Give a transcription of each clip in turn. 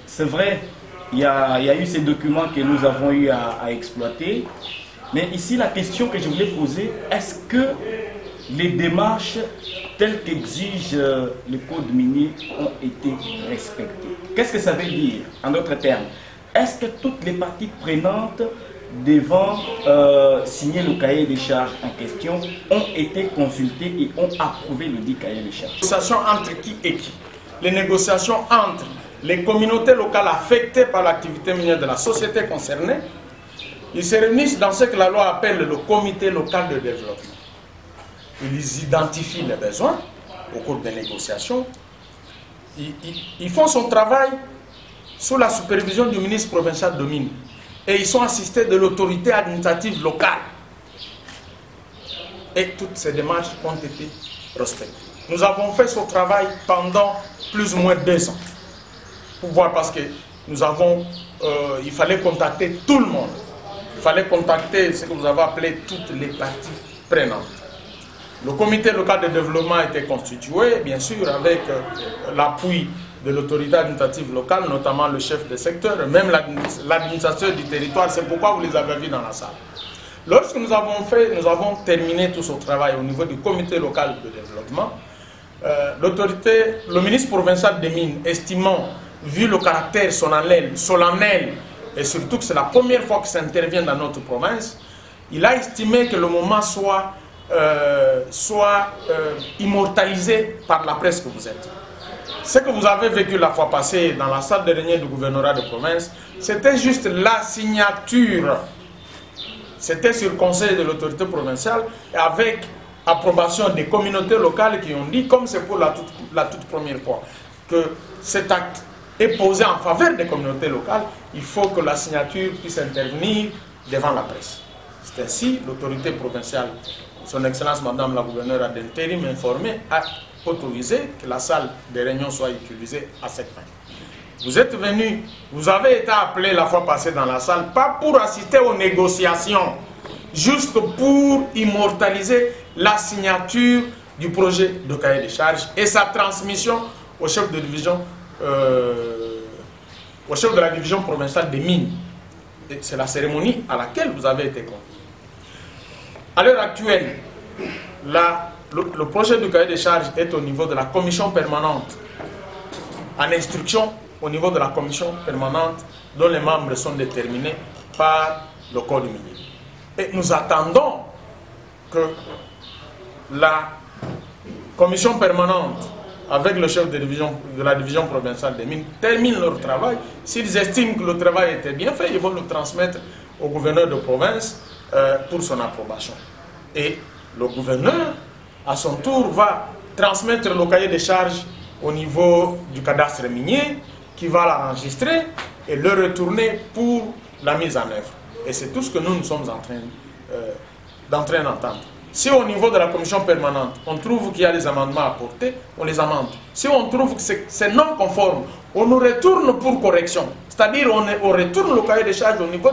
C'est vrai, il y a eu ces documents que nous avons eu à exploiter. Mais ici, la question que je voulais poser, est-ce que les démarches telles qu'exige le code minier ont été respectées? Qu'est-ce que ça veut dire, en d'autres termes? Est-ce que toutes les parties prenantes devant signer le cahier des charges en question ont été consultées et ont approuvé le dit cahier des charges? Les négociations entre qui et qui? Les négociations entre les communautés locales affectées par l'activité minière de la société concernée. Ils se réunissent dans ce que la loi appelle le comité local de développement. Ils identifient les besoins au cours des négociations. Ils font son travail sous la supervision du ministre provincial de Mines. Et ils sont assistés de l'autorité administrative locale. Et toutes ces démarches ont été respectées. Nous avons fait ce travail pendant plus ou moins 2 ans. Pour voir, parce que nous avons, il fallait contacter tout le monde. Il fallait contacter ce que vous avez appelé toutes les parties prenantes. Le comité local de développement a été constitué, bien sûr, avec l'appui de l'autorité administrative locale, notamment le chef de secteur, même l'administrateur du territoire. C'est pourquoi vous les avez vus dans la salle. Lorsque nous avons terminé tout ce travail au niveau du comité local de développement, le ministre provincial des Mines, estimant, vu le caractère solennel, et surtout que c'est la première fois que ça intervient dans notre province, il a estimé que le moment soit immortalisé par la presse que vous êtes. Ce que vous avez vécu la fois passée dans la salle de réunion du gouvernorat de province, c'était juste la signature. C'était sur conseil de l'autorité provinciale et avec approbation des communautés locales qui ont dit, comme c'est pour la toute première fois, que cet acte est posé en faveur des communautés locales, il faut que la signature puisse intervenir devant la presse. C'est ainsi l'autorité provinciale, son Excellence Madame la gouverneure d'intérim informée, a autorisé que la salle de réunion soit utilisée à cette fin. Vous êtes venus, vous avez été appelés la fois passée dans la salle, pas pour assister aux négociations, juste pour immortaliser la signature du projet de cahier de charges et sa transmission au chef de division, au chef de la division provinciale des mines. C'est la cérémonie à laquelle vous avez été conviés. À l'heure actuelle, le projet de cahier de charges est au niveau de la commission permanente, en instruction au niveau de la commission permanente dont les membres sont déterminés par le code minier. Et nous attendons que la commission permanente, avec le chef de la division provinciale des mines, termine leur travail. S'ils estiment que le travail était bien fait, ils vont le transmettre au gouverneur de province pour son approbation. Et le gouverneur, à son tour, va transmettre le cahier des charges au niveau du cadastre minier, qui va l'enregistrer et le retourner pour la mise en œuvre. Et c'est tout ce que nous sommes en train d'entendre. Si au niveau de la commission permanente, on trouve qu'il y a des amendements à apporter, on les amende. Si on trouve que c'est non conforme, on nous retourne pour correction. C'est-à-dire on retourne le cahier des charges au niveau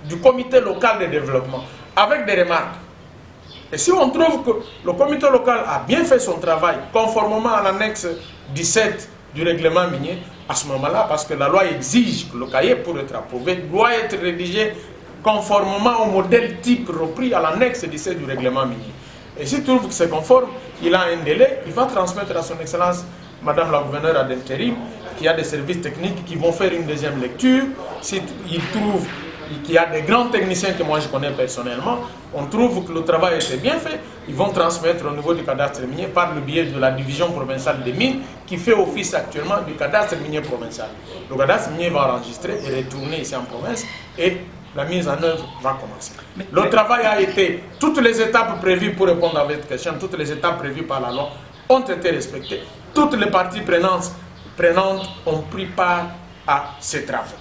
du comité local de développement, avec des remarques. Et si on trouve que le comité local a bien fait son travail, conformément à l'annexe 17 du règlement minier, à ce moment-là, parce que la loi exige que le cahier, pour être approuvé, doit être rédigé conformément au modèle type repris à l'annexe 17 du règlement minier. Et s'il trouve que c'est conforme, il a un délai, il va transmettre à son Excellence Madame la gouverneure d'intérim, qui a des services techniques qui vont faire une deuxième lecture. S'il trouve qu'il y a des grands techniciens que moi je connais personnellement, on trouve que le travail était bien fait, ils vont transmettre au niveau du cadastre minier par le biais de la division provinciale des mines qui fait office actuellement du cadastre minier provincial. Le cadastre minier va enregistrer et retourner ici en province et la mise en œuvre va commencer. Le travail a été, toutes les étapes prévues pour répondre à votre question, toutes les étapes prévues par la loi ont été respectées. Toutes les parties prenantes ont pris part à ces travaux.